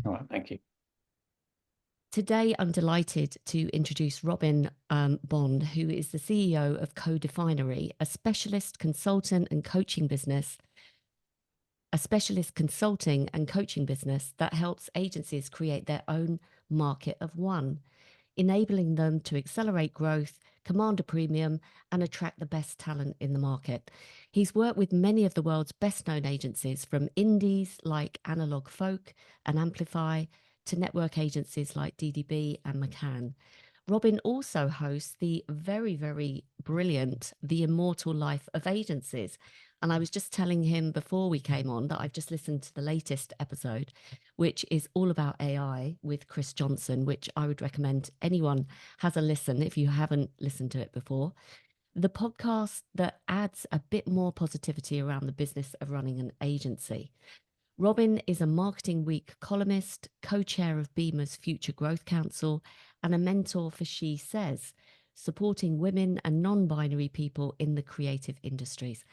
All right, thank you. Today, I'm delighted to introduce Robin Bonn, who is the CEO of definery, a specialist consultant and coaching business, a specialist consulting and coaching business that helps agencies create their own market of one, enabling them to accelerate growth, command a premium, and attract the best talent in the market. He's worked with many of the world's best-known agencies, from indies like Analog Folk and Amplify to network agencies like DDB and McCann. Robin also hosts the very, very brilliant The Immortal Life of Agencies. And I was just telling him before we came on that I've just listened to the latest episode, which is all about AI with Chris Johnson, which I would recommend anyone has a listen if you haven't listened to it before. The podcast that adds a bit more positivity around the business of running an agency. Robin is a Marketing Week columnist, co-chair of BEMA's Future Growth Council, and a mentor for She Says, supporting women and non-binary people in the creative industries.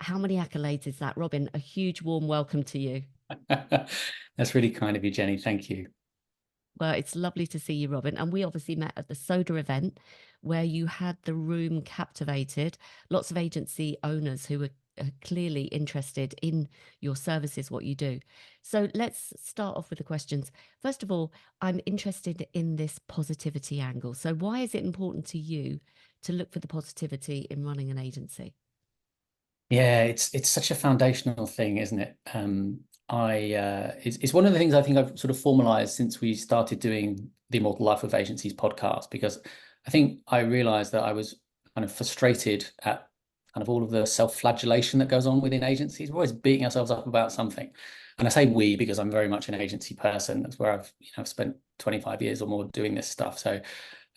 How many accolades is that, Robin? A huge warm welcome to you. That's really kind of you, Jenny. Thank you. Well, it's lovely to see you, Robin. And we obviously met at the Soda event where you had the room captivated. Lots of agency owners who were clearly interested in your services, what you do. So let's start off with the questions. First of all, I'm interested in this positivity angle. So why is it important to you to look for the positivity in running an agency? Yeah, it's such a foundational thing, isn't it? It's one of the things I think I've sort of formalized since we started doing the Immortal Life of Agencies podcast, because I think I realized that I was kind of frustrated at kind of all of the self-flagellation that goes on within agencies. We're always beating ourselves up about something. And I say we because I'm very much an agency person. That's where I've spent 25 years or more doing this stuff. So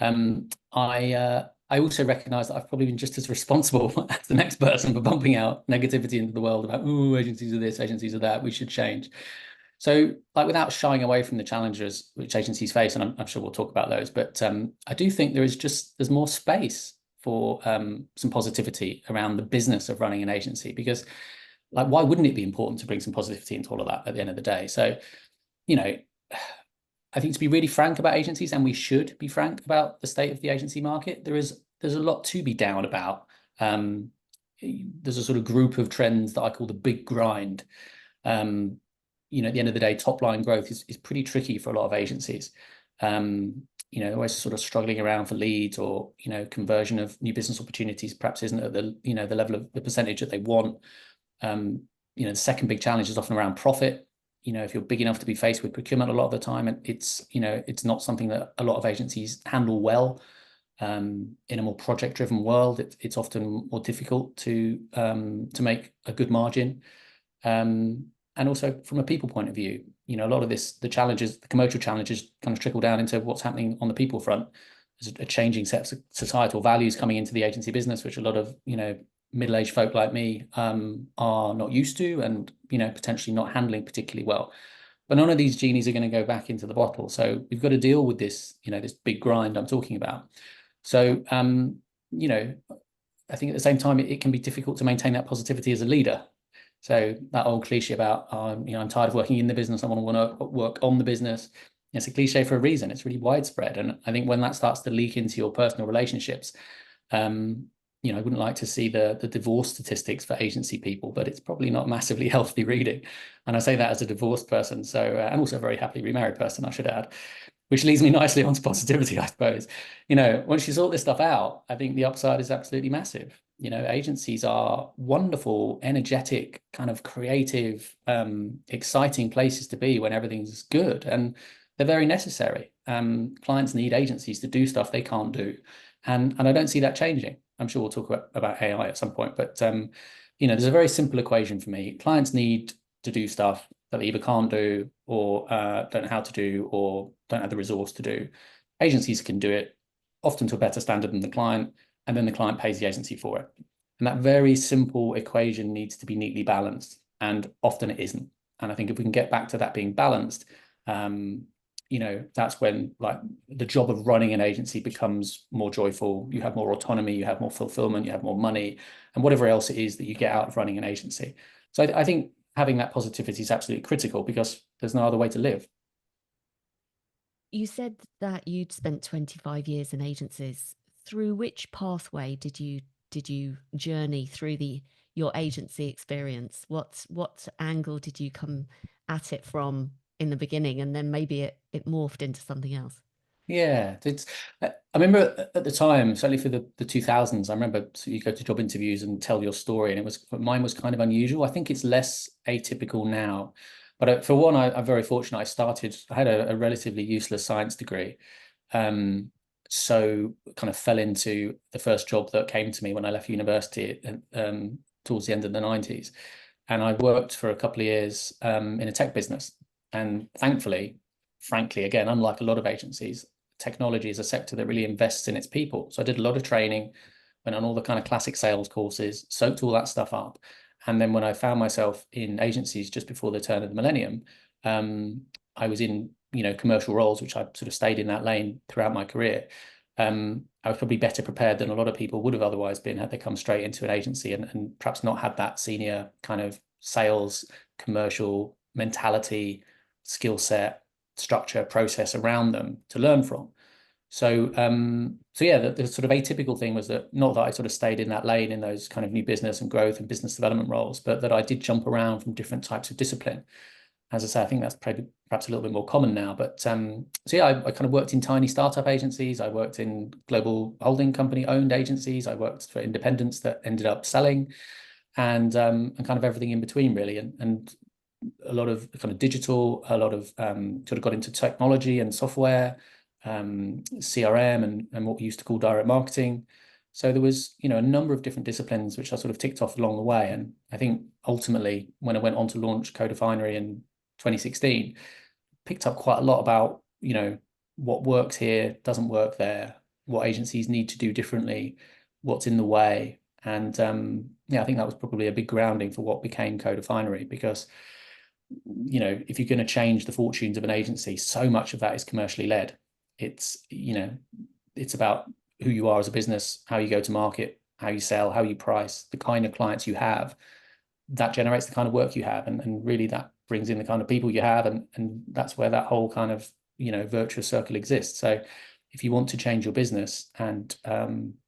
um, I also recognize that I've probably been just as responsible as the next person for bumping out negativity into the world about, oh, agencies are this, agencies are that, we should change. So, like, without shying away from the challenges which agencies face, and I'm sure we'll talk about those, but I do think there's more space for some positivity around the business of running an agency, because, like, why wouldn't it be important to bring some positivity into all of that at the end of the day? So, you know, I think to be really frank about agencies, and we should be frank about the state of the agency market, there's a lot to be down about. There's a sort of group of trends that I call the big grind. At the end of the day, top line growth is pretty tricky for a lot of agencies. They're always sort of struggling around for leads, or conversion of new business opportunities perhaps isn't at the level of the percentage that they want. The second big challenge is often around profit. If you're big enough to be faced with procurement a lot of the time, and it's not something that a lot of agencies handle well. In a more project-driven world, it's often more difficult to make a good margin. And also from a people point of view, a lot of the commercial challenges kind of trickle down into what's happening on the people front. There's a changing set of societal values coming into the agency business, which a lot of, middle-aged folk like me are not used to, and potentially not handling particularly well. But none of these genies are going to go back into the bottle, so we've got to deal with this this big grind I'm talking about. So I think at the same time it can be difficult to maintain that positivity as a leader. So that old cliche about I'm tired of working in the business, I want to work on the business. It's a cliche for a reason. It's really widespread, and I think when that starts to leak into your personal relationships, I wouldn't like to see the divorce statistics for agency people, but it's probably not massively healthy reading. And I say that as a divorced person, so and also a very happily remarried person, I should add, which leads me nicely onto positivity, I suppose. Once you sort this stuff out, I think the upside is absolutely massive. Agencies are wonderful, energetic, kind of creative, exciting places to be when everything's good, and they're very necessary. Clients need agencies to do stuff they can't do, and I don't see that changing. I'm sure we'll talk about AI at some point, but there's a very simple equation for me. Clients need to do stuff that they either can't do, or don't know how to do, or don't have the resource to do. Agencies can do it, often to a better standard than the client, and then the client pays the agency for it. And that very simple equation needs to be neatly balanced, and often it isn't. And I think if we can get back to that being balanced, that's when, like, the job of running an agency becomes more joyful. You have more autonomy, you have more fulfillment, you have more money, and whatever else it is that you get out of running an agency. So I think having that positivity is absolutely critical, because there's no other way to live. You said that you'd spent 25 years in agencies. Through which pathway did you journey through the your agency experience? What angle did you come at it from in the beginning, and then maybe it morphed into something else? Yeah, I remember at the time, certainly for the 2000s, I remember, so you go to job interviews and tell your story, and mine was kind of unusual. I think it's less atypical now, but for one, I'm very fortunate. I had a relatively useless science degree, um, so kind of fell into the first job that came to me when I left university, towards the end of the 90s, and I worked for a couple of years in a tech business, and thankfully, frankly, again, unlike a lot of agencies, technology is a sector that really invests in its people. So I did a lot of training, went on all the kind of classic sales courses, soaked all that stuff up. And then when I found myself in agencies just before the turn of the millennium, I was in, commercial roles, which I sort of stayed in that lane throughout my career. I was probably better prepared than a lot of people would have otherwise been had they come straight into an agency and perhaps not had that senior kind of sales, commercial mentality, skill set, structure, process around them to learn from. So yeah, the sort of atypical thing was that not that I sort of stayed in that lane in those kind of new business and growth and business development roles, but that I did jump around from different types of discipline. As I say, I think that's perhaps a little bit more common now. But so yeah, I kind of worked in tiny startup agencies. I worked in global holding company owned agencies. I worked for independents that ended up selling, and kind of everything in between really, and a lot of kind of digital, a lot of sort of got into technology and software, CRM, and what we used to call direct marketing. So there was, a number of different disciplines which I sort of ticked off along the way. And I think ultimately, when I went on to launch Codefinery in 2016, picked up quite a lot about, what works here, doesn't work there, what agencies need to do differently, what's in the way. And yeah, I think that was probably a big grounding for what became Codefinery, because if you're going to change the fortunes of an agency, so much of that is commercially led. It's about who you are as a business, how you go to market, how you sell, how you price, the kind of clients you have. That generates the kind of work you have, and really that brings in the kind of people you have, and that's where that whole kind of virtuous circle exists. So if you want to change your business, and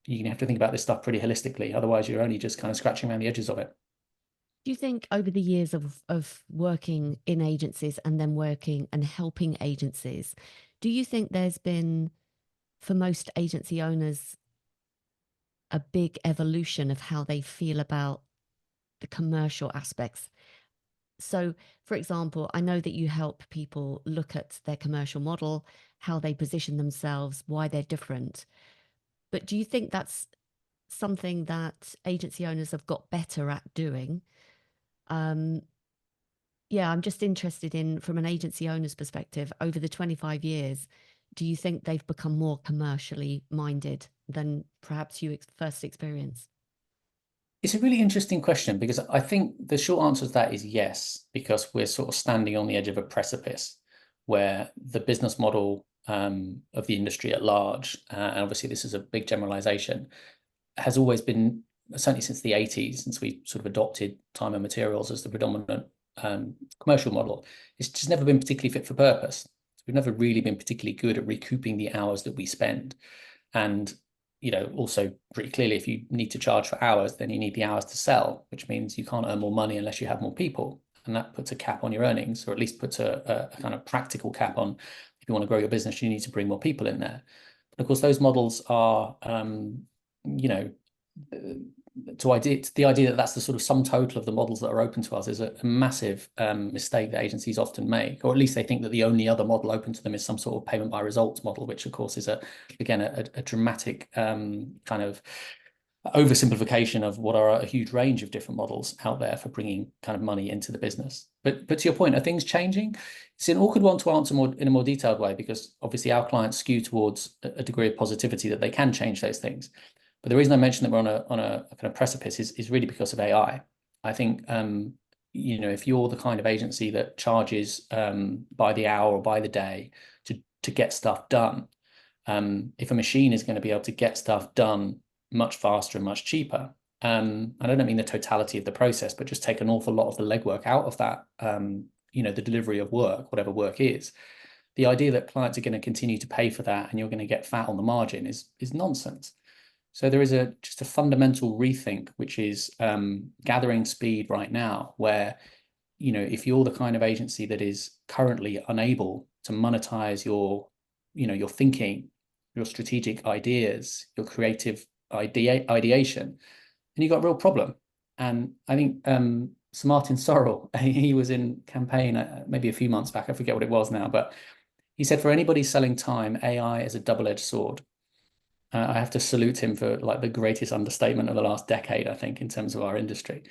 you have to think about this stuff pretty holistically, otherwise you're only just kind of scratching around the edges of it. Do you think over the years of working in agencies and then working and helping agencies, do you think there's been, for most agency owners, a big evolution of how they feel about the commercial aspects? So, for example, I know that you help people look at their commercial model, how they position themselves, why they're different. But do you think that's something that agency owners have got better at doing? Um, yeah, I'm just interested in, from an agency owner's perspective, over the 25 years, do you think they've become more commercially minded than perhaps you first experienced? It's a really interesting question, because I think the short answer to that is yes, because we're sort of standing on the edge of a precipice where the business model of the industry at large, and obviously this is a big generalization, has always been, certainly since the 80s, since we sort of adopted time and materials as the predominant commercial model, it's just never been particularly fit for purpose. We've never really been particularly good at recouping the hours that we spend. And also pretty clearly, if you need to charge for hours, then you need the hours to sell, which means you can't earn more money unless you have more people. And that puts a cap on your earnings, or at least puts a kind of practical cap on, if you want to grow your business, you need to bring more people in there. But of course, those models are, the idea that that's the sort of sum total of the models that are open to us is a massive mistake that agencies often make, or at least they think that the only other model open to them is some sort of payment by results model, which of course is a dramatic kind of oversimplification of what are a huge range of different models out there for bringing kind of money into the business. But to your point, are things changing? It's an awkward one to answer in a more detailed way, because obviously our clients skew towards a degree of positivity that they can change those things. But the reason I mentioned that we're on a kind of precipice is really because of AI. I think if you're the kind of agency that charges by the hour or by the day to get stuff done, if a machine is going to be able to get stuff done much faster and much cheaper, and I don't mean the totality of the process, but just take an awful lot of the legwork out of that, the delivery of work, whatever work is, the idea that clients are going to continue to pay for that and you're going to get fat on the margin is nonsense. So there is just a fundamental rethink, which is gathering speed right now, where, you know, if you're the kind of agency that is currently unable to monetize your, you know, your thinking, your strategic ideas, your creative ideation, then you've got a real problem. And I think Sir Martin Sorrell, he was in campaign maybe a few months back, I forget what it was now, but he said, for anybody selling time, AI is a double-edged sword. I have to salute him for like the greatest understatement of the last decade, I think, in terms of our industry.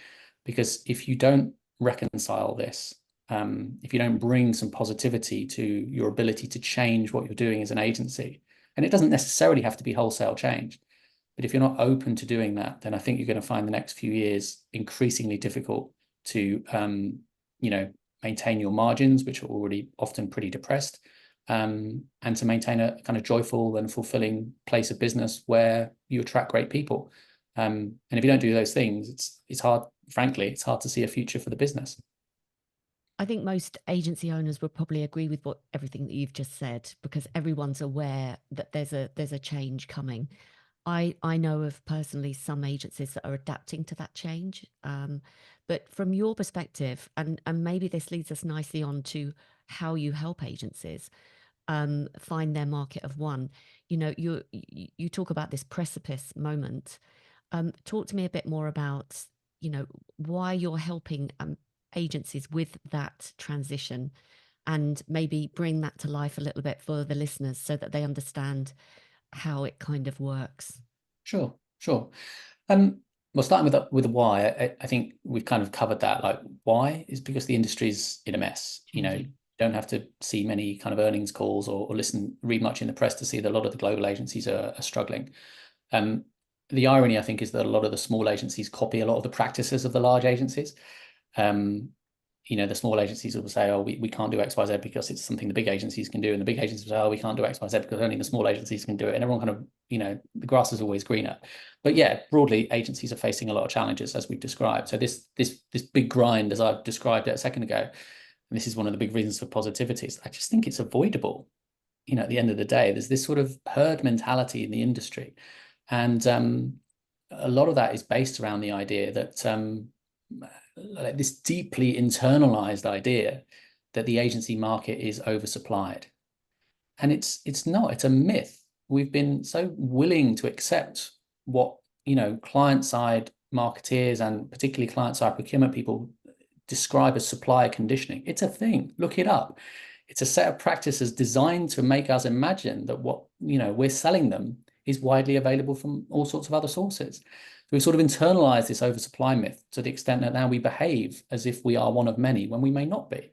Because if you don't reconcile this, if you don't bring some positivity to your ability to change what you're doing as an agency, and it doesn't necessarily have to be wholesale change, but if you're not open to doing that, then I think you're going to find the next few years increasingly difficult to, you know, maintain your margins, which are already often pretty depressed, and to maintain a kind of joyful and fulfilling place of business where you attract great people. And if you don't do those things, it's hard, frankly, it's hard to see a future for the business. I think most agency owners would probably agree with everything that you've just said, because everyone's aware that there's a change coming. I know of personally some agencies that are adapting to that change. But from your perspective, and maybe this leads us nicely on to how you help agencies find their market of one. You know, you talk about this precipice moment. Talk to me a bit more about, you know, why you're helping agencies with that transition, and maybe bring that to life a little bit for the listeners so that they understand how it kind of works. Sure, sure. Well, starting with the why, I think we've kind of covered that. Like, why is because the industry's in a mess. You know, you don't have to see many kind of earnings calls or read much in the press to see that a lot of the global agencies are struggling. The irony, I think, is that a lot of the small agencies copy a lot of the practices of the large agencies. You know, the small agencies will say, oh, we can't do X, Y, Z because it's something the big agencies can do. And the big agencies will say, oh, we can't do X, Y, Z because only the small agencies can do it. And everyone kind of, you know, the grass is always greener. But yeah, broadly, agencies are facing a lot of challenges, as we've described. So this big grind, as I've described it a second ago, and this is one of the big reasons for positivity, is I just think it's avoidable. You know, at the end of the day, there's this sort of herd mentality in the industry. And a lot of that is based around the idea that like this deeply internalized idea that the agency market is oversupplied. And it's not, it's a myth. We've been so willing to accept what, you know, client side marketeers and particularly client side procurement people describe as supplier conditioning. It's a thing. Look it up. It's a set of practices designed to make us imagine that what, you know, we're selling them is widely available from all sorts of other sources. So we sort of internalize this oversupply myth to the extent that now we behave as if we are one of many when we may not be.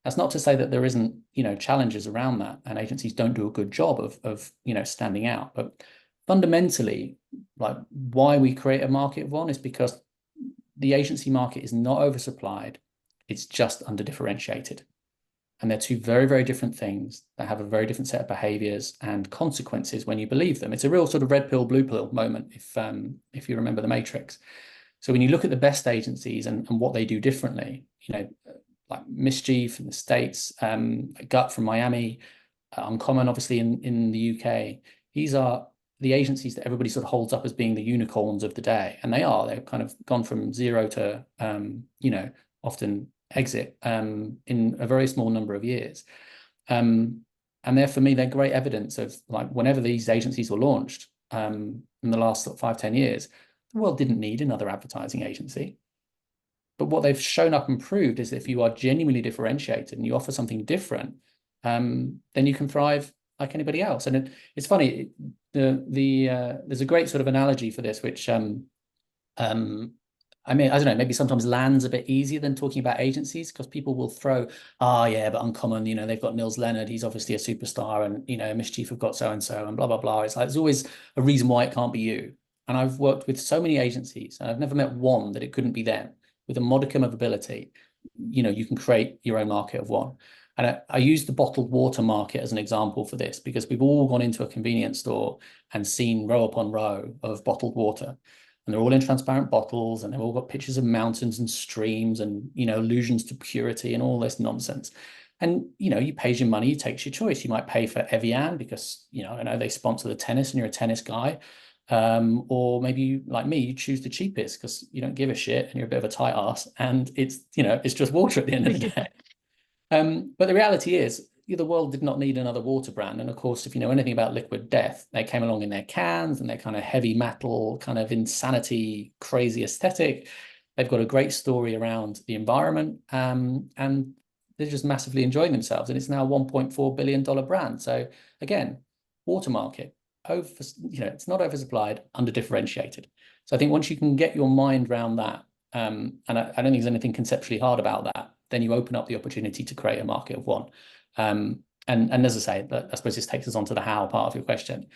That's not to say that there isn't, you know, challenges around that, and agencies don't do a good job of you know, standing out. But fundamentally, like, why we create a market of one is because the agency market is not oversupplied, it's just under-differentiated. And they're two very, very different things that have a very different set of behaviors and consequences when you believe them. It's a real sort of red pill, blue pill moment, if you remember the Matrix. So when you look at the best agencies and what they do differently, you know, like Mischief in the States, Gut from Miami, Uncommon, obviously in the UK, these are the agencies that everybody sort of holds up as being the unicorns of the day. And they are. They've kind of gone from zero to, you know, often exit in a very small number of years. And they're, for me, they're great evidence of, like, whenever these agencies were launched in the last sort of 5-10 years, the world didn't need another advertising agency. But what they've shown up and proved is that if you are genuinely differentiated and you offer something different, then you can thrive like anybody else. And it's funny, there's a great sort of analogy for this, which I mean, I don't know, maybe sometimes lands a bit easier than talking about agencies, because people will throw, yeah, but Uncommon, you know, they've got Nils Leonard, he's obviously a superstar, and, you know, Mischief have got so-and-so and blah, blah, blah. It's like, there's always a reason why it can't be you. And I've worked with so many agencies, and I've never met one that it couldn't be them. With a modicum of ability, you know, you can create your own market of one. And I use the bottled water market as an example for this, because we've all gone into a convenience store and seen row upon row of bottled water. And they're all in transparent bottles, and they've all got pictures of mountains and streams and, you know, allusions to purity and all this nonsense. And, you pays your money, you takes your choice. You might pay for Evian because, I know they sponsor the tennis and you're a tennis guy. Or maybe you, like me, you choose the cheapest because you don't give a shit and you're a bit of a tight ass and it's just water at the end of the day. But the reality is the world did not need another water brand. And of course, if you know anything about Liquid Death, they came along in their cans and their kind of heavy metal, kind of insanity, crazy aesthetic. They've got a great story around the environment, and they're just massively enjoying themselves. And it's now a $1.4 billion brand. So again, water market, it's not oversupplied, under differentiated. So I think once you can get your mind around that, and I don't think there's anything conceptually hard about that, then you open up the opportunity to create a market of one. And as I say, I suppose this takes us on to the how part of your question.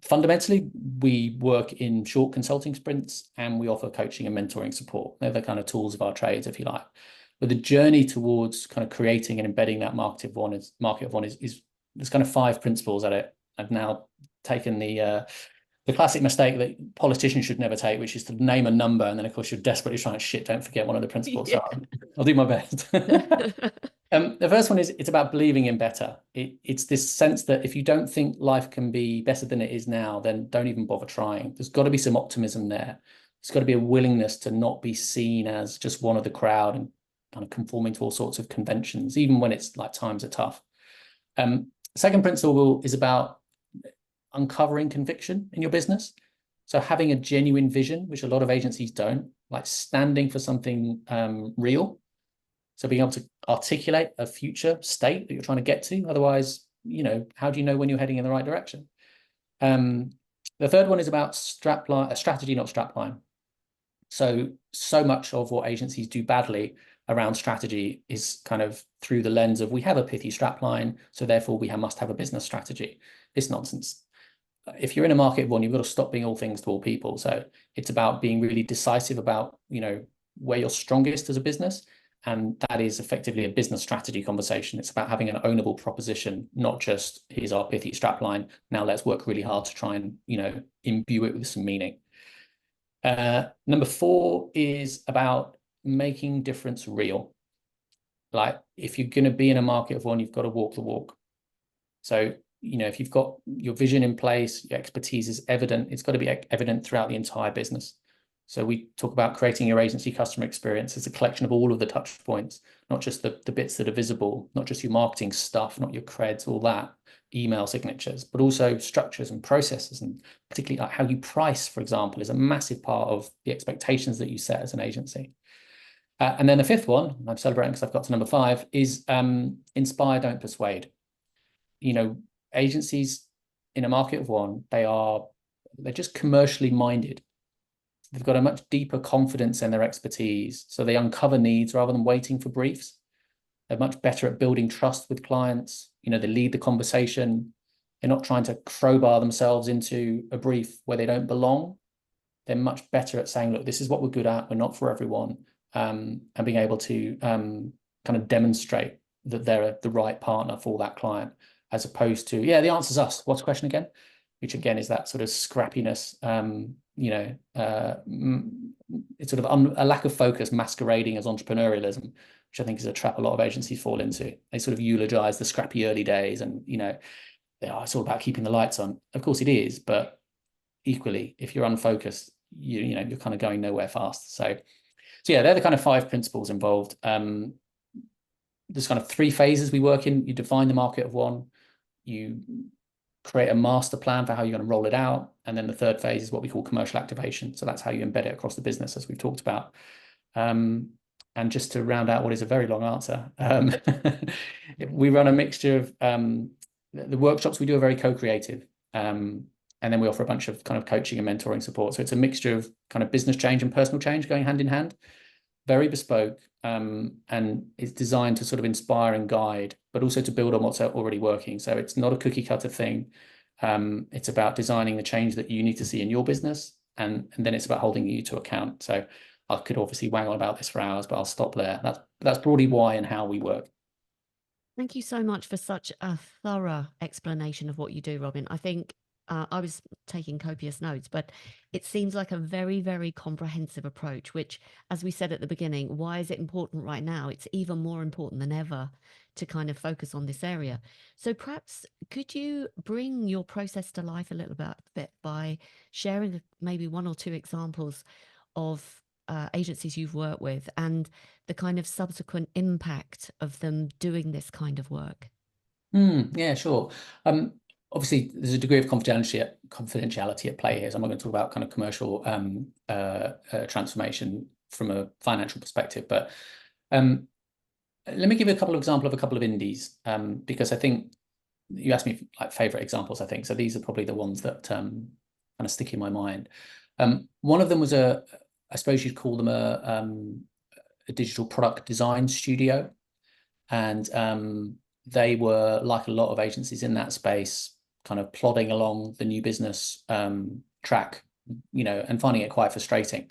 Fundamentally, we work in short consulting sprints and we offer coaching and mentoring support. They're the kind of tools of our trades, if you like. But the journey towards kind of creating and embedding that market of one is there's kind of 5 principles at it. I've now taken the classic mistake that politicians should never take, which is to name a number and then of course you're desperately trying to don't forget one of the principles. Yeah. So I'll do my best. The first one is it's about believing in better. It's this sense that if you don't think life can be better than it is now, then don't even bother trying. There's got to be some optimism there. There's got to be a willingness to not be seen as just one of the crowd and kind of conforming to all sorts of conventions, even when it's like times are tough. Second principle is about uncovering conviction in your business. So having a genuine vision, which a lot of agencies don't, like standing for something real. So being able to articulate a future state that you're trying to get to. Otherwise, how do you know when you're heading in the right direction? The third one is about strategy, not strapline. So much of what agencies do badly around strategy is kind of through the lens of we have a pithy strapline, so therefore we must have a business strategy. It's nonsense. If you're in a market of one, you've got to stop being all things to all people. So it's about being really decisive about, where you're strongest as a business. And that is effectively a business strategy conversation. It's about having an ownable proposition, not just here's our pithy strapline. Now let's work really hard to try and, imbue it with some meaning. Number 4 is about making difference real. Like if you're going to be in a market of one, you've got to walk the walk. So, if you've got your vision in place, your expertise is evident, it's got to be evident throughout the entire business. So we talk about creating your agency customer experience as a collection of all of the touch points, not just the bits that are visible, not just your marketing stuff, not your creds, all that, email signatures, but also structures and processes, and particularly like how you price, for example, is a massive part of the expectations that you set as an agency. And then the 5th one, I'm celebrating because I've got to number 5, is inspire, don't persuade. Agencies in a market of one, they're just commercially minded. They've got a much deeper confidence in their expertise. So they uncover needs rather than waiting for briefs. They're much better at building trust with clients. They lead the conversation. They're not trying to crowbar themselves into a brief where they don't belong. They're much better at saying, look, this is what we're good at. We're not for everyone. And being able to kind of demonstrate that they're the right partner for that client, as opposed to, the answer's us. What's the question again? Which again is that sort of scrappiness, it's sort of a lack of focus masquerading as entrepreneurialism, which I think is a trap a lot of agencies fall into. They sort of eulogize the scrappy early days and, it's all about keeping the lights on. Of course it is, but equally, if you're unfocused, you're kind of going nowhere fast. So they're the kind of 5 principles involved. There's kind of 3 phases we work in. You define the market of one, you create a master plan for how you're going to roll it out. And then the 3rd phase is what we call commercial activation. So that's how you embed it across the business, as we've talked about. And just to round out what is a very long answer, we run a mixture of the workshops we do are very co-creative. And then we offer a bunch of kind of coaching and mentoring support. So it's a mixture of kind of business change and personal change going hand in hand. Very bespoke, and it's designed to sort of inspire and guide, but also to build on what's already working. So it's not a cookie cutter thing. It's about designing the change that you need to see in your business, and then it's about holding you to account. So I could obviously wang on about this for hours, but I'll stop there. That's broadly why and how we work. Thank you so much for such a thorough explanation of what you do, Robin. I think I was taking copious notes, but it seems like a very, very comprehensive approach, which, as we said at the beginning, why is it important right now? It's even more important than ever to kind of focus on this area. So perhaps could you bring your process to life a little bit by sharing maybe one or two examples of agencies you've worked with and the kind of subsequent impact of them doing this kind of work? Yeah, sure. Um, Obviously, there's a degree of confidentiality at play here. So I'm not going to talk about kind of commercial transformation from a financial perspective. But um, let me give you a couple of examples of a couple of indies, because I think you asked me like favorite examples, I think. So these are probably the ones that kind of stick in my mind. One of them was I suppose you'd call them a digital product design studio. And they were, like a lot of agencies in that space, kind of plodding along the new business track, and finding it quite frustrating.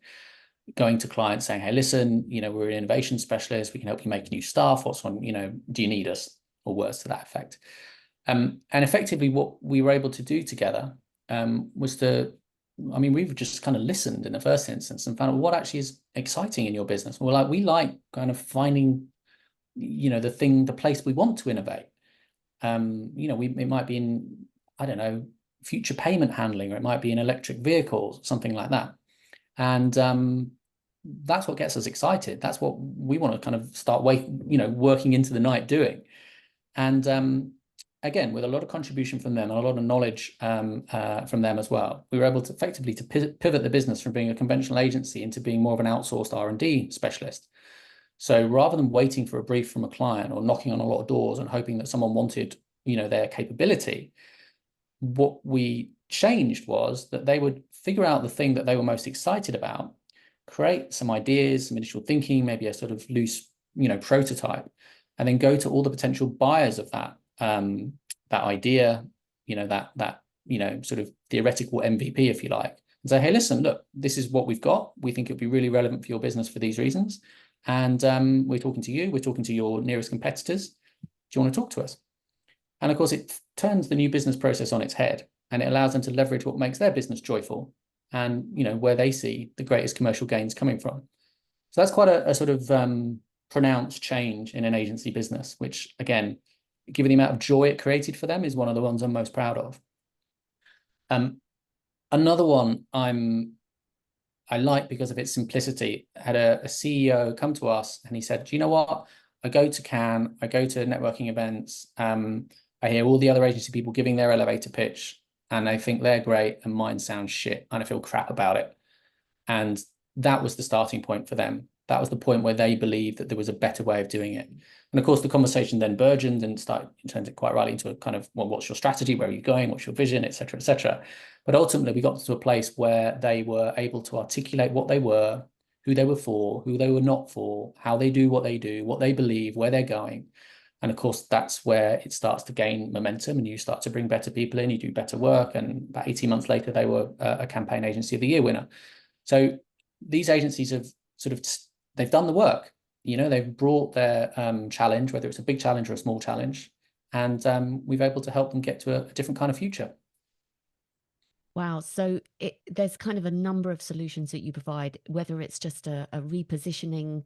Going to clients saying, hey, listen, we're an innovation specialist. We can help you make new stuff. What's on, do you need us? Or words to that effect. And effectively, what we were able to do together was we've just kind of listened in the first instance and found out what actually is exciting in your business. We like kind of finding the place we want to innovate. It might be in, I don't know, future payment handling, or it might be in electric vehicles, something like that. And that's what gets us excited. That's what we want to kind of start working into the night doing. And again, with a lot of contribution from them and a lot of knowledge from them as well, we were able to effectively to pivot the business from being a conventional agency into being more of an outsourced R&D specialist. So rather than waiting for a brief from a client or knocking on a lot of doors and hoping that someone wanted, their capability, what we changed was that they would figure out the thing that they were most excited about, create some ideas, some initial thinking, maybe a sort of loose, prototype, and then go to all the potential buyers of that idea, that sort of theoretical MVP, if you like, and say, hey, listen, look, this is what we've got. We think it'd be really relevant for your business for these reasons. And we're talking to you, we're talking to your nearest competitors. Do you want to talk to us? And of course, it turns the new business process on its head, and it allows them to leverage what makes their business joyful and, where they see the greatest commercial gains coming from. So that's quite a sort of pronounced change in an agency business, which, again, given the amount of joy it created for them, is one of the ones I'm most proud of. Another one I like because of its simplicity. I had a CEO come to us and he said, do you know what? I go to Cannes, I go to networking events. I hear all the other agency people giving their elevator pitch and I think they're great and mine sounds shit and I feel crap about it. And that was the starting point for them. That was the point where they believed that there was a better way of doing it. And of course, the conversation then burgeoned and turned it quite rightly into a kind of, well, what's your strategy? Where are you going? What's your vision? Et cetera, et cetera. But ultimately, we got to a place where they were able to articulate what they were, who they were for, who they were not for, how they do, what they believe, where they're going. And of course, that's where it starts to gain momentum and you start to bring better people in, you do better work. And about 18 months later, they were a campaign agency of the year winner. So these agencies have they've done the work. They've brought their challenge, whether it's a big challenge or a small challenge, and we've able to help them get to a different kind of future. Wow. So there's kind of a number of solutions that you provide, whether it's just a repositioning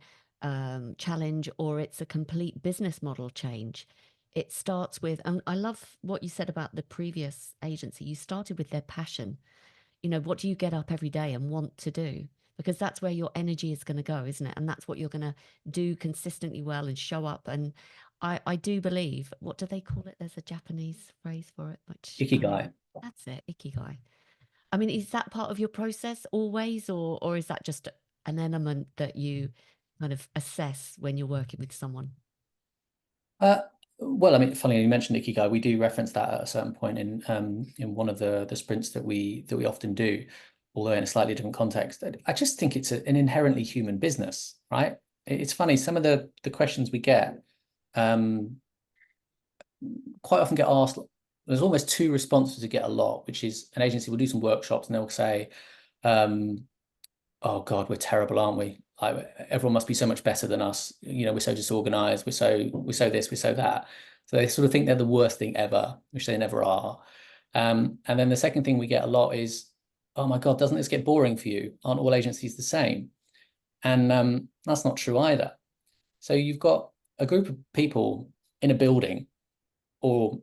challenge or it's a complete business model change. It starts with, and I love what you said about the previous agency. You started with their passion. What do you get up every day and want to do? Because that's where your energy is going to go, isn't it? And that's what you're going to do consistently well and show up. And I do believe, what do they call it? There's a Japanese phrase for it, which Ikigai. that's it, ikigai. I mean, is that part of your process always, or is that just an element that you kind of assess when you're working with someone? Well, I mean, funny you mentioned Ikigai. We do reference that at a certain point in one of the sprints that we often do, although in a slightly different context. I just think it's an inherently human business, right? It's funny, some of the questions we get quite often get asked. There's almost two responses we get a lot, which is an agency will do some workshops and they'll say, oh God, we're terrible, aren't we? Like, everyone must be so much better than us. We're so disorganized. We're so this, we're so that. So they sort of think they're the worst thing ever, which they never are. And then the second thing we get a lot is, oh my God, doesn't this get boring for you? Aren't all agencies the same? And that's not true either. So you've got a group of people in a building, or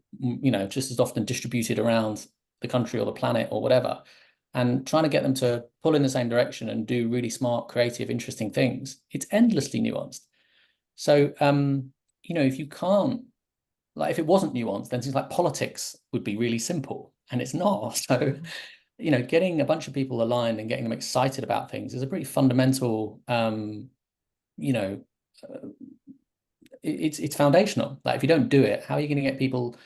just as often distributed around the country or the planet or whatever, and trying to get them to pull in the same direction and do really smart, creative, interesting things. It's endlessly nuanced. So if you can't, like, if it wasn't nuanced, then things like politics would be really simple, and it's not. So getting a bunch of people aligned and getting them excited about things is a pretty fundamental you know it's foundational. Like, if you don't do it, how are you going to get people?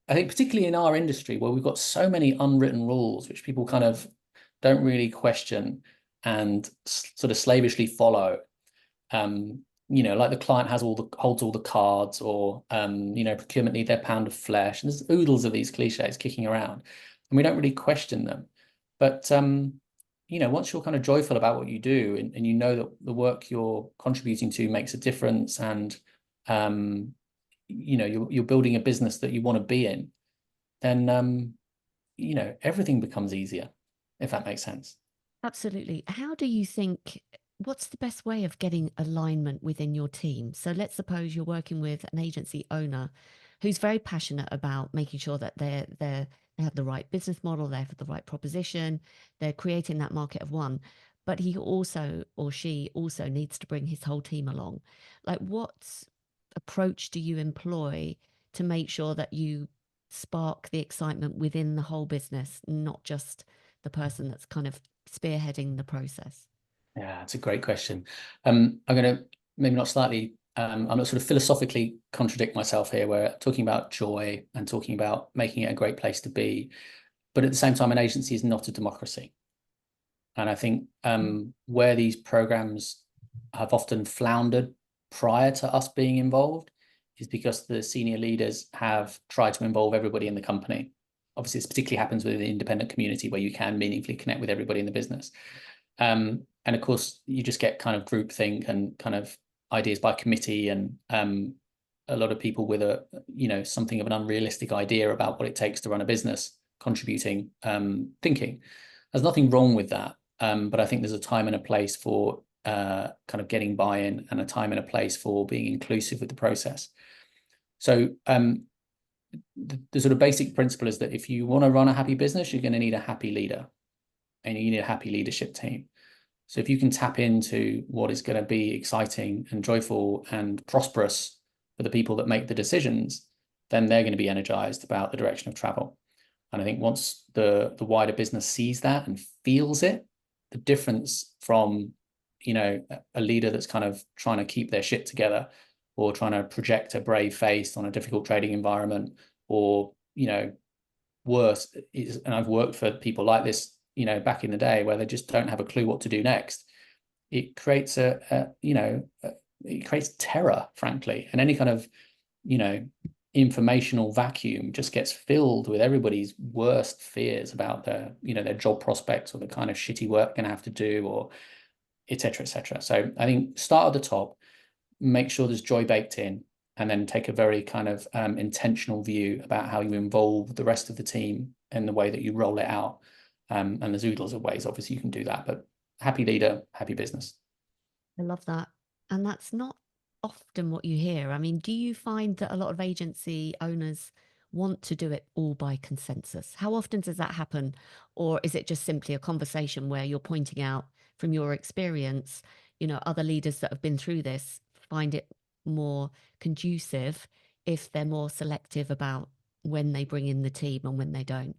I think particularly in our industry, where we've got so many unwritten rules which people kind of don't really question and sort of slavishly follow. Like, the client holds all the cards, or procurement need their pound of flesh, and there's oodles of these cliches kicking around, and we don't really question them. But once you're kind of joyful about what you do, and you know that the work you're contributing to makes a difference, and you're building a business that you want to be in, then everything becomes easier, if that makes sense. Absolutely. How do you think, what's the best way of getting alignment within your team? So let's suppose you're working with an agency owner who's very passionate about making sure that they have the right business model, they have the right proposition, they're creating that market of one. But he also, or she also, needs to bring his whole team along. Like, what approach do you employ to make sure that you spark the excitement within the whole business, not just the person that's kind of spearheading the process? Yeah, it's a great question. I'm going to maybe not slightly, I'm going to sort of philosophically contradict myself here, where I'm talking about joy and talking about making it a great place to be. But at the same time, an agency is not a democracy. And I think where these programs have often floundered prior to us being involved is because the senior leaders have tried to involve everybody in the company. Obviously, this particularly happens within the independent community, where you can meaningfully connect with everybody in the business. And of course, you just get kind of groupthink and kind of ideas by committee, and a lot of people with something of an unrealistic idea about what it takes to run a business contributing thinking. There's nothing wrong with that. But I think there's a time and a place for kind of getting buy-in, and a time and a place for being inclusive with the process. So the sort of basic principle is that if you want to run a happy business, you're going to need a happy leader, and you need a happy leadership team. So if you can tap into what is going to be exciting and joyful and prosperous for the people that make the decisions, then they're going to be energized about the direction of travel. And I think once the wider business sees that and feels it, the difference from a leader that's kind of trying to keep their shit together, or trying to project a brave face on a difficult trading environment, or worse is, and I've worked for people like this back in the day, where they just don't have a clue what to do next. It creates it creates terror, frankly, and any kind of informational vacuum just gets filled with everybody's worst fears about their job prospects, or the kind of shitty work they're going to have to do, or et cetera, et cetera. So I think start at the top, make sure there's joy baked in, and then take a very kind of intentional view about how you involve the rest of the team in the way that you roll it out. And there's oodles of ways, obviously, you can do that, but happy leader, happy business. I love that. And that's not often what you hear. I mean, do you find that a lot of agency owners want to do it all by consensus? How often does that happen? Or is it just simply a conversation where you're pointing out from your experience, other leaders that have been through this find it more conducive if they're more selective about when they bring in the team and when they don't?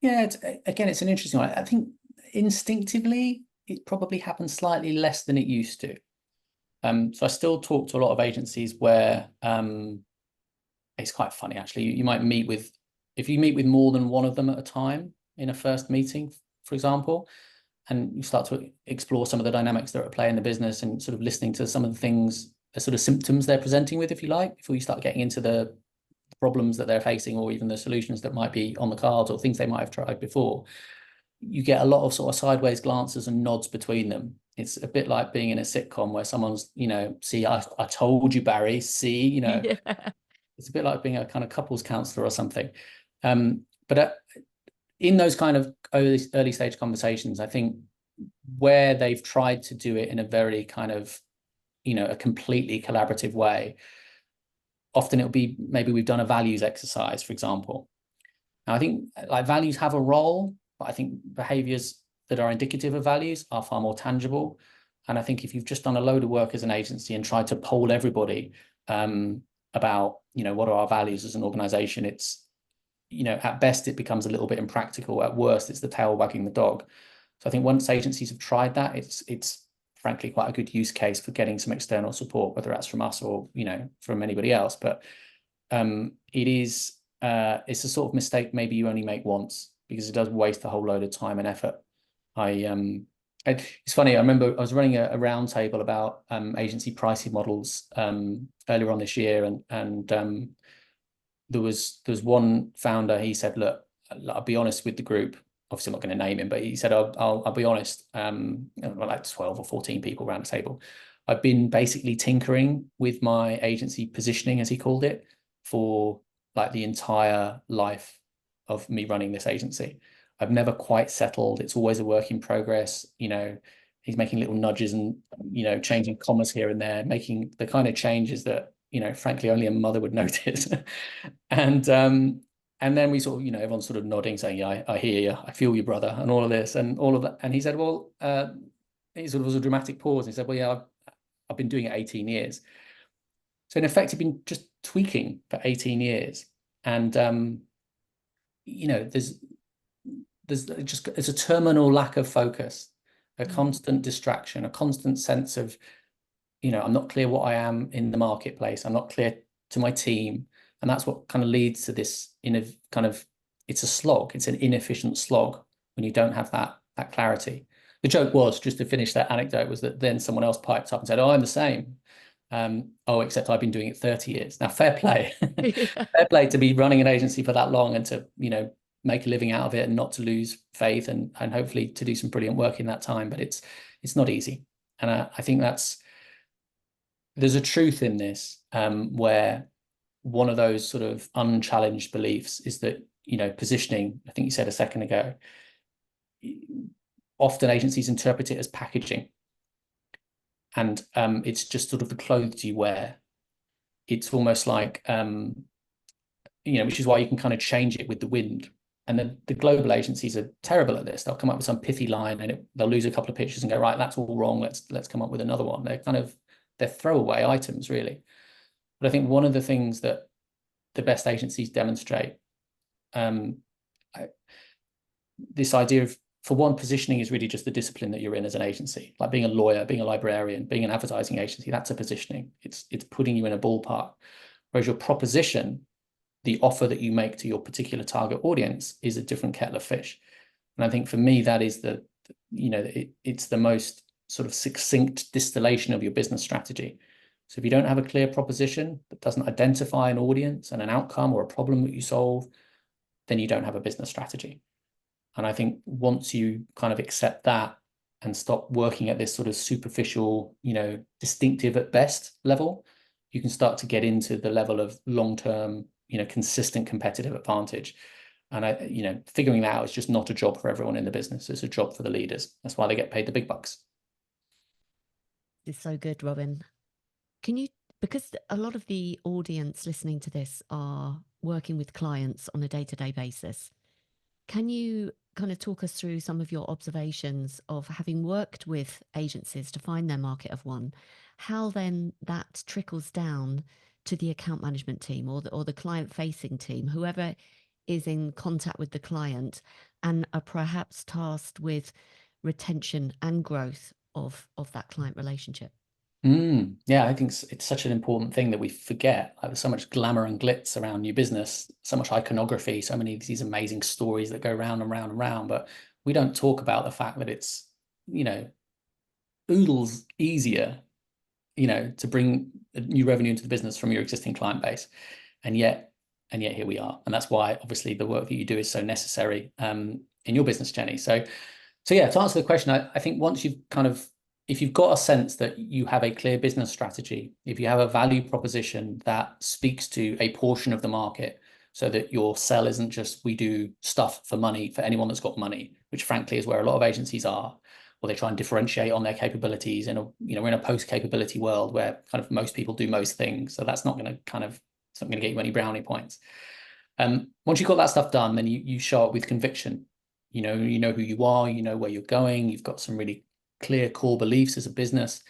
Yeah, it's an interesting one. I think instinctively it probably happens slightly less than it used to. So I still talk to a lot of agencies where it's quite funny, actually. You might if you meet with more than one of them at a time in a first meeting, for example, and you start to explore some of the dynamics that are at play in the business, and sort of listening to some of the things, the sort of symptoms they're presenting with, if you like, before you start getting into the problems that they're facing, or even the solutions that might be on the cards, or things they might have tried before. You get a lot of sort of sideways glances and nods between them. It's a bit like being in a sitcom where someone's, see, I told you, Barry, see, Yeah. it's a bit like being a kind of couples counselor or something. but in those kind of early stage conversations, I think where they've tried to do it in a very kind of, a completely collaborative way, often it'll be maybe we've done a values exercise, for example. Now, I think like values have a role, but I think behaviors that are indicative of values are far more tangible. And I think if you've just done a load of work as an agency and tried to poll everybody about, what are our values as an organization, it's, at best it becomes a little bit impractical. At worst, it's the tail wagging the dog. So I think once agencies have tried that, it's frankly quite a good use case for getting some external support, whether that's from us or, from anybody else. But it's a sort of mistake maybe you only make once, because it does waste a whole load of time and effort. It's funny, I remember I was running a roundtable about agency pricing models earlier on this year, and there was one founder. He said, look, I'll be honest with the group. Obviously, I'm not going to name him, but he said, I'll be honest. Like 12 or 14 people around the table. I've been basically tinkering with my agency positioning, as he called it, for like the entire life of me running this agency. I've never quite settled. It's always a work in progress. He's making little nudges and, changing commas here and there, making the kind of changes that, frankly, only a mother would notice. And then we sort of, everyone's sort of nodding, saying, yeah, I hear you, I feel you, brother, and all of this and all of that. And he said, well, it sort of was a dramatic pause. He said, well, yeah, I've been doing it 18 years. So in effect, he'd been just tweaking for 18 years. And, there's a terminal lack of focus, a constant distraction, a constant sense of, I'm not clear what I am in the marketplace. I'm not clear to my team. And that's what kind of leads to this it's a slog. It's an inefficient slog when you don't have that clarity. The joke was, just to finish that anecdote, was that then someone else piped up and said, oh, I'm the same. Except I've been doing it 30 years. Now, fair play. Fair play to be running an agency for that long and to, make a living out of it and not to lose faith and hopefully to do some brilliant work in that time. But it's not easy. And I think there's a truth in this where one of those sort of unchallenged beliefs is that, positioning, I think you said a second ago, often agencies interpret it as packaging. And it's just sort of the clothes you wear. It's almost like, which is why you can kind of change it with the wind. And then the global agencies are terrible at this. They'll come up with some pithy line and they'll lose a couple of pictures and go, right, that's all wrong. Let's come up with another one. They're throwaway items, really. But I think one of the things that the best agencies demonstrate, this idea of, for one, positioning is really just the discipline that you're in as an agency. Like being a lawyer, being a librarian, being an advertising agency, that's a positioning. It's putting you in a ballpark. Whereas your proposition, the offer that you make to your particular target audience, is a different kettle of fish. And I think for me, that is it's the most sort of succinct distillation of your business strategy. So if you don't have a clear proposition that doesn't identify an audience and an outcome or a problem that you solve, then you don't have a business strategy. And I think once you kind of accept that and stop working at this sort of superficial, distinctive at best level, you can start to get into the level of long-term, consistent competitive advantage. And figuring that out is just not a job for everyone in the business. It's a job for the leaders. That's why they get paid the big bucks. It's so good, Robin. Because a lot of the audience listening to this are working with clients on a day-to-day basis, can you kind of talk us through some of your observations of having worked with agencies to find their market of one, how then that trickles down to the account management team or the client-facing team, whoever is in contact with the client and are perhaps tasked with retention and growth of that client relationship? Yeah, I think it's such an important thing that we forget. There's so much glamour and glitz around new business, so much iconography, so many of these amazing stories that go round and round and round, but we don't talk about the fact that it's, oodles easier, to bring new revenue into the business from your existing client base. And yet here we are. And that's why obviously the work that you do is so necessary in your business, Jenny. So yeah, to answer the question, I think once you've if you've got a sense that you have a clear business strategy, if you have a value proposition that speaks to a portion of the market, so that your sell isn't just we do stuff for money for anyone that's got money, which frankly is where a lot of agencies are, or they try and differentiate on their capabilities. And we're in a post-capability world where kind of most people do most things, so that's not going to it's not going to get you any brownie points. Once you've got that stuff done, then you show up with conviction. You know who you are, you know where you're going, you've got some really clear core beliefs as a business,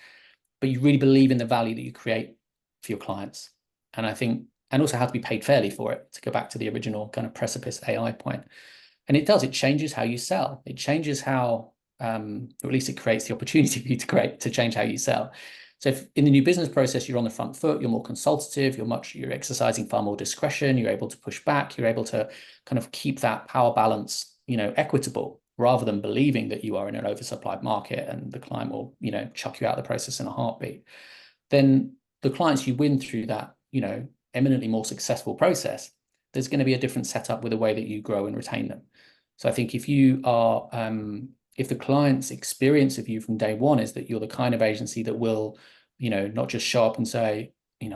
but you really believe in the value that you create for your clients. And I think, and also how to be paid fairly for it, to go back to the original kind of precipice AI point. And it changes how you sell. It changes how, or at least it creates the opportunity for you to change how you sell. So if in the new business process, you're on the front foot, you're more consultative, you're exercising far more discretion, you're able to push back, you're able to kind of keep that power balance, equitable, rather than believing that you are in an oversupplied market and the client will, chuck you out of the process in a heartbeat. Then the clients you win through that, eminently more successful process, there's going to be a different setup with the way that you grow and retain them. So I think if you are, if the client's experience of you from day one is that you're the kind of agency that will, not just show up and say,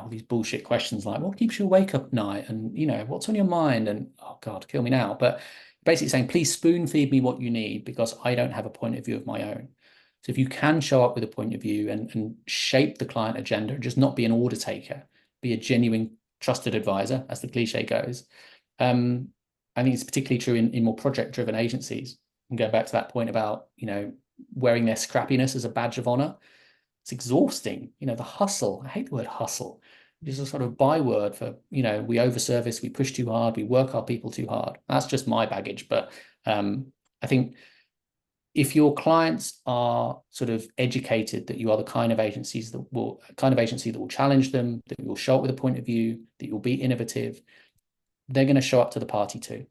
these bullshit questions like, what keeps you awake at night? And, what's on your mind? And, oh God, kill me now. But basically saying, please spoon feed me what you need because I don't have a point of view of my own. So if you can show up with a point of view and shape the client agenda, just not be an order taker, be a genuine trusted advisor, as the cliche goes. I think it's particularly true in more project-driven agencies. And go back to that point about, wearing their scrappiness as a badge of honor. It's exhausting, the hustle. I hate the word hustle. It's a sort of byword for, we overservice, we push too hard, we work our people too hard. That's just my baggage. But I think if your clients are sort of educated that you are the kind of agency that will challenge them, that will show up with a point of view, that you'll be innovative, they're going to show up to the party too.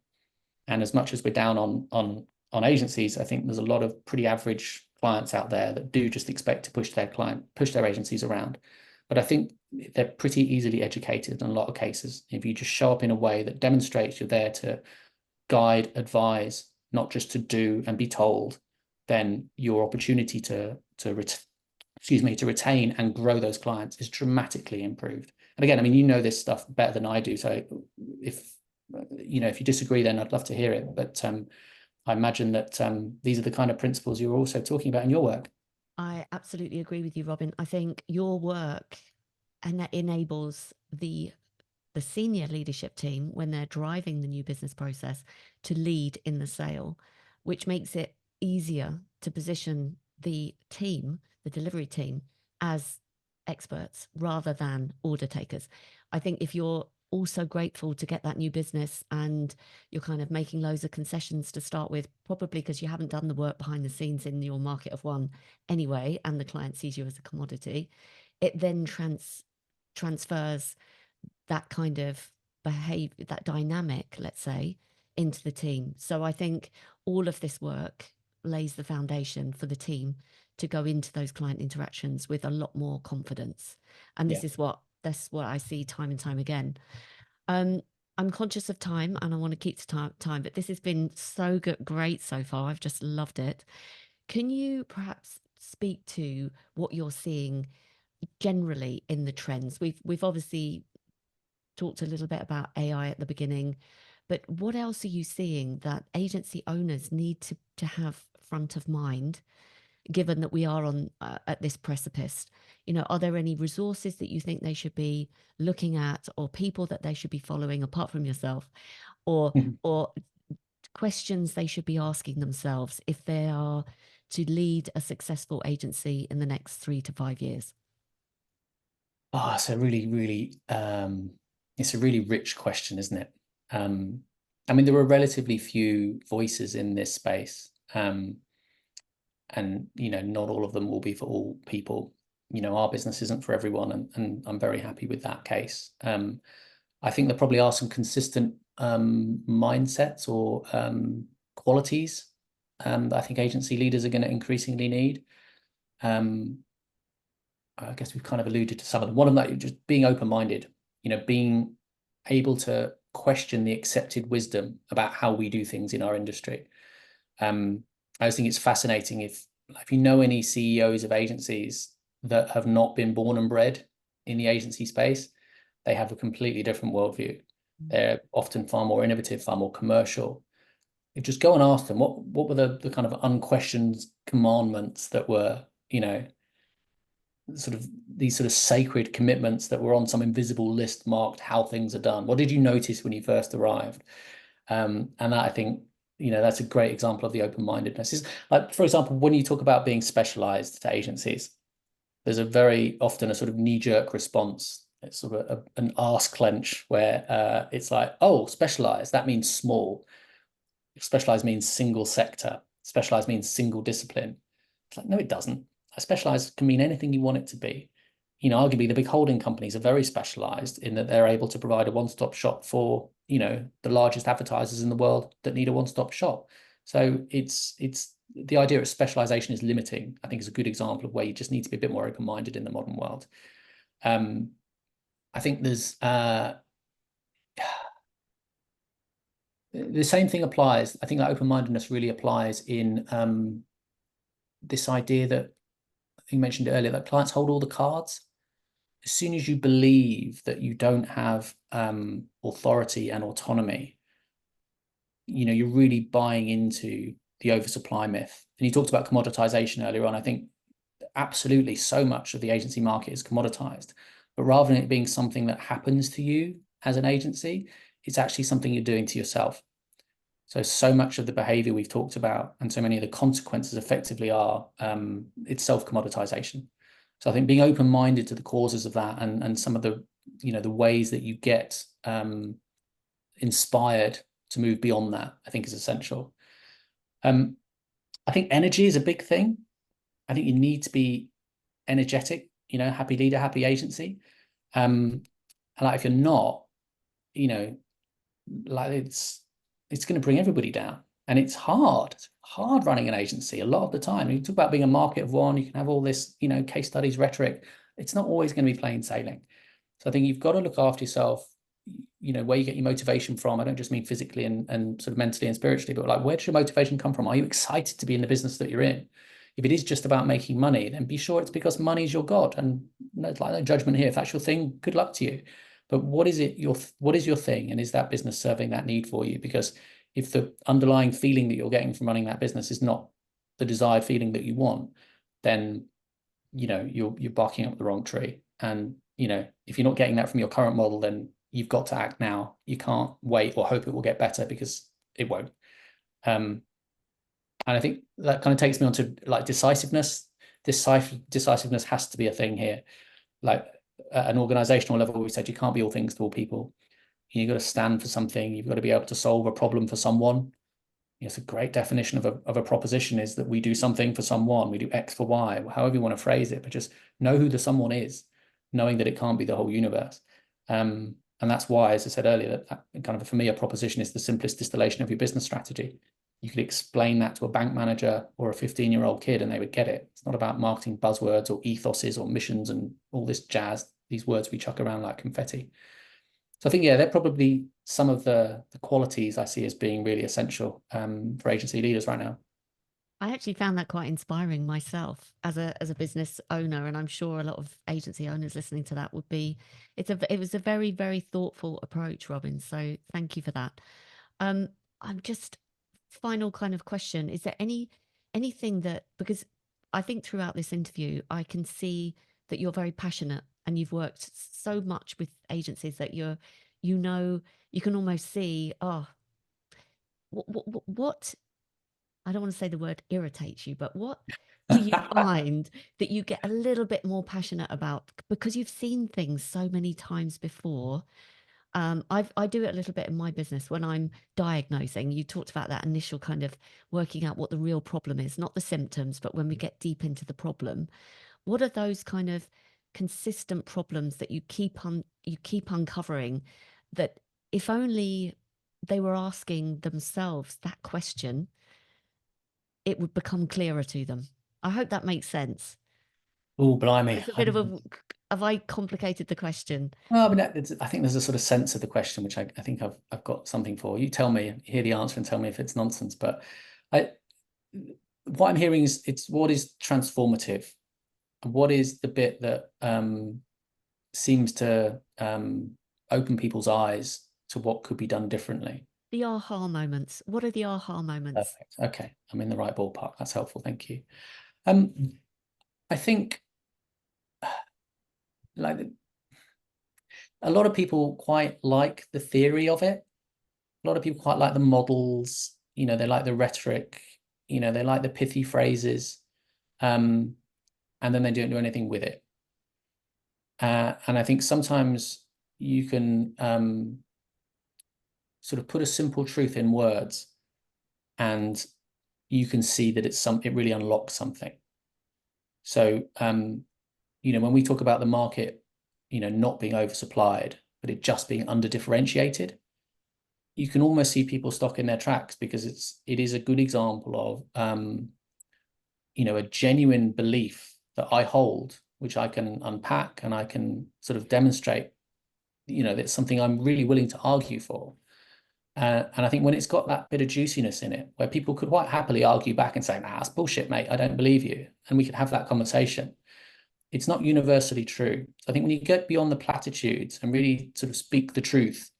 And as much as we're down on agencies, I think there's a lot of pretty average clients out there that do just expect to push their agencies around. But I think they're pretty easily educated in a lot of cases. If you just show up in a way that demonstrates you're there to guide, advise, not just to do and be told, then your opportunity to retain and grow those clients is dramatically improved. And again, I mean, this stuff better than I do. So if you disagree, then I'd love to hear it. But I imagine that these are the kind of principles you're also talking about in your work. I absolutely agree with you, Robin. I think your work and that enables the senior leadership team when they're driving the new business process to lead in the sale, which makes it easier to position the team, the delivery team, as experts rather than order takers. I think if you're also grateful to get that new business and you're kind of making loads of concessions to start with, probably because you haven't done the work behind the scenes in your market of one anyway, and the client sees you as a commodity, it then transfers that kind of behavior, that dynamic, let's say, into the team. So I think all of this work lays the foundation for the team to go into those client interactions with a lot more confidence. And that's what I see time and time again. I'm conscious of time and I want to keep to time, but this has been so great so far. I've just loved it. Can you perhaps speak to what you're seeing generally in the trends? We've obviously talked a little bit about AI at the beginning, but what else are you seeing that agency owners need to have front of mind, given that we are on at this precipice? Are there any resources that you think they should be looking at, or people that they should be following apart from yourself, or questions they should be asking themselves if they are to lead a successful agency in the next 3 to 5 years? Oh, it's a really, really, it's a really rich question, isn't it? I mean, there are relatively few voices in this space, and not all of them will be for all people. Our business isn't for everyone, and I'm very happy with that case. I think there probably are some consistent mindsets or qualities that I think agency leaders are going to increasingly need. I guess we've kind of alluded to some of them. One of them, like just being open-minded, being able to question the accepted wisdom about how we do things in our industry. I just think it's fascinating if you know any CEOs of agencies that have not been born and bred in the agency space, they have a completely different worldview. They're often far more innovative, far more commercial. You just go and ask them what were the kind of unquestioned commandments that were, sort of these sort of sacred commitments that were on some invisible list marked how things are done. What did you notice when you first arrived? And that, I think, that's a great example of the open-mindedness. Is like, for example, when you talk about being specialized to agencies, there's a very often a sort of knee-jerk response. It's sort of an arse clench where it's like, oh, specialized, that means small. Specialized means single sector. Specialized means single discipline. It's like, no, it doesn't. A specialized can mean anything you want it to be. Arguably the big holding companies are very specialized in that they're able to provide a one-stop shop for, the largest advertisers in the world that need a one-stop shop. So it's the idea of specialization is limiting, I think, is a good example of where you just need to be a bit more open-minded in the modern world. I think there's the same thing applies. I think that open-mindedness really applies in this idea that you mentioned earlier, that clients hold all the cards. As soon as you believe that you don't have authority and autonomy, you're really buying into the oversupply myth. And you talked about commoditization earlier on. I think absolutely so much of the agency market is commoditized, but rather than it being something that happens to you as an agency, it's actually something you're doing to yourself. So much of the behavior we've talked about and so many of the consequences effectively are it's self-commoditization. So I think being open-minded to the causes of that and some of the, the ways that you get inspired to move beyond that, I think is essential. I think energy is a big thing. I think you need to be energetic, happy leader, happy agency. And like if you're not, like it's going to bring everybody down. And it's hard running an agency a lot of the time. You talk about being a market of one, you can have all this, case studies, rhetoric. It's not always going to be plain sailing. So I think you've got to look after yourself, where you get your motivation from. I don't just mean physically and sort of mentally and spiritually, but like, where does your motivation come from? Are you excited to be in the business that you're in? If it is just about making money, then be sure it's because money is your God. And it's like no judgment here. If that's your thing, good luck to you. But what is your thing? And is that business serving that need for you? Because if the underlying feeling that you're getting from running that business is not the desired feeling that you want, then you're barking up the wrong tree. And if you're not getting that from your current model, then you've got to act now. You can't wait or hope it will get better, because it won't. And I think that kind of takes me on to like decisiveness. Decisiveness has to be a thing here. Like at an organizational level, we said you can't be all things to all people. You've got to stand for something. You've got to be able to solve a problem for someone. It's a great definition of a proposition is that we do something for someone. We do X for Y, however you want to phrase it, but just know who the someone is, knowing that it can't be the whole universe. And that's why, as I said earlier, that kind of, for me, a proposition is the simplest distillation of your business strategy. You could explain that to a bank manager or a 15-year-old kid and they would get it. It's not about marketing buzzwords or ethoses or missions and all this jazz, these words we chuck around like confetti. So I think, yeah, they're probably some of the qualities I see as being really essential for agency leaders right now. I actually found that quite inspiring myself as a business owner, and I'm sure a lot of agency owners listening to that would be. It was a very, very thoughtful approach, Robin. So thank you for that. I'm just final kind of question: is there anything that, because I think throughout this interview I can see that you're very passionate and you've worked so much with agencies that you can almost see, oh, what I don't want to say the word irritates you, but what do you find that you get a little bit more passionate about because you've seen things so many times before? I do it a little bit in my business when I'm diagnosing. You talked about that initial kind of working out what the real problem is, not the symptoms, but when we get deep into the problem, what are those kind of consistent problems that you keep uncovering that if only they were asking themselves that question, it would become clearer to them. I hope that makes sense. Oh, blimey. It's a bit of a, have I complicated the question? No, I mean, I think there's a sort of sense of the question, which I think I've got something for. You tell me, hear the answer and tell me if it's nonsense. But what I'm hearing is it's what is transformative? What is the bit that seems to open people's eyes to what could be done differently. The aha moments. What are the aha moments? Perfect. Okay, I'm in the right ballpark. That's helpful. Thank you. I think like a lot of people quite like the theory of it. A lot of people quite like the models. They like the rhetoric. They like the pithy phrases, and then they don't do anything with it. And I think sometimes you can sort of put a simple truth in words, and you can see that it really unlocks something. So when we talk about the market, not being oversupplied, but it just being under differentiated, you can almost see people stock in their tracks, because it is a good example of a genuine belief that I hold, which I can unpack and I can sort of demonstrate, that's something I'm really willing to argue for. And I think when it's got that bit of juiciness in it, where people could quite happily argue back and say, nah, that's bullshit, mate, I don't believe you. And we could have that conversation. It's not universally true. So I think when you get beyond the platitudes and really sort of speak the truth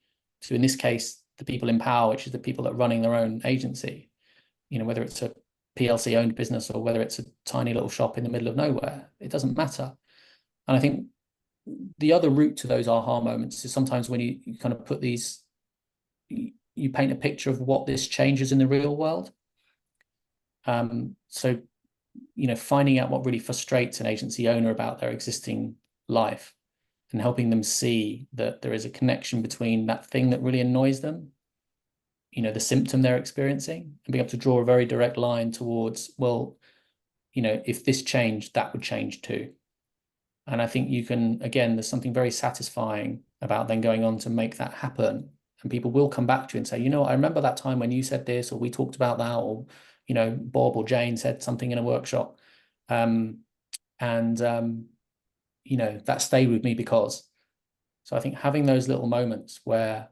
to, in this case, the people in power, which is the people that are running their own agency, whether it's a PLC owned business or whether it's a tiny little shop in the middle of nowhere, it doesn't matter. And I think the other route to those aha moments is sometimes when you kind of put these, you paint a picture of what this changes in the real world. So, finding out what really frustrates an agency owner about their existing life and helping them see that there is a connection between that thing that really annoys them, the symptom they're experiencing, and being able to draw a very direct line towards, well, if this changed, that would change too. And I think there's something very satisfying about then going on to make that happen. And people will come back to you and say, I remember that time when you said this, or we talked about that, or, Bob or Jane said something in a workshop. That stayed with me because. So I think having those little moments where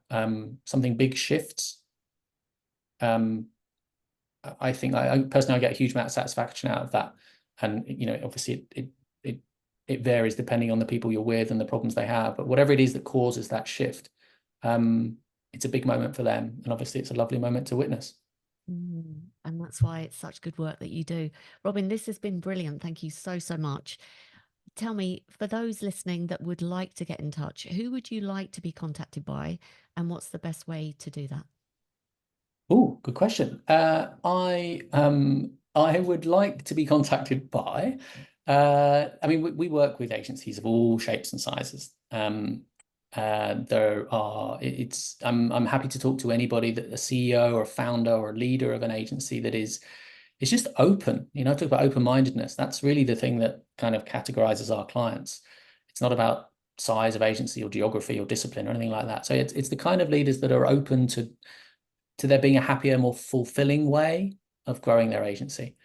something big shifts, I think I personally get a huge amount of satisfaction out of that. And, obviously it varies depending on the people you're with and the problems they have. But whatever it is that causes that shift, it's a big moment for them. And obviously it's a lovely moment to witness. And that's why it's such good work that you do. Robin, this has been brilliant. Thank you so, so much. Tell me, for those listening that would like to get in touch, who would you like to be contacted by, and what's the best way to do that? Oh, good question. I would like to be contacted by, we work with agencies of all shapes and sizes. I'm happy to talk to anybody, that a CEO or a founder or a leader of an agency that is just open. I talk about open-mindedness. That's really the thing that kind of categorizes our clients. It's not about size of agency or geography or discipline or anything like that. So it's the kind of leaders that are open to there being a happier, more fulfilling way of growing their agency.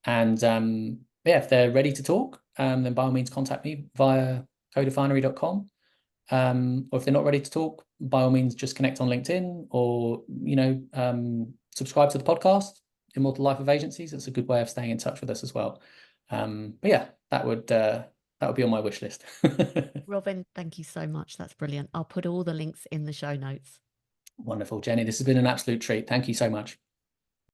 And if they're ready to talk, then by all means contact me via codefinery.com. Or if they're not ready to talk, by all means just connect on LinkedIn, or subscribe to the podcast, Immortal Life of Agencies. It's a good way of staying in touch with us as well. That would be on my wish list. Robin, thank you so much. That's brilliant. I'll put all the links in the show notes. Wonderful, Jenny. This has been an absolute treat. Thank you so much.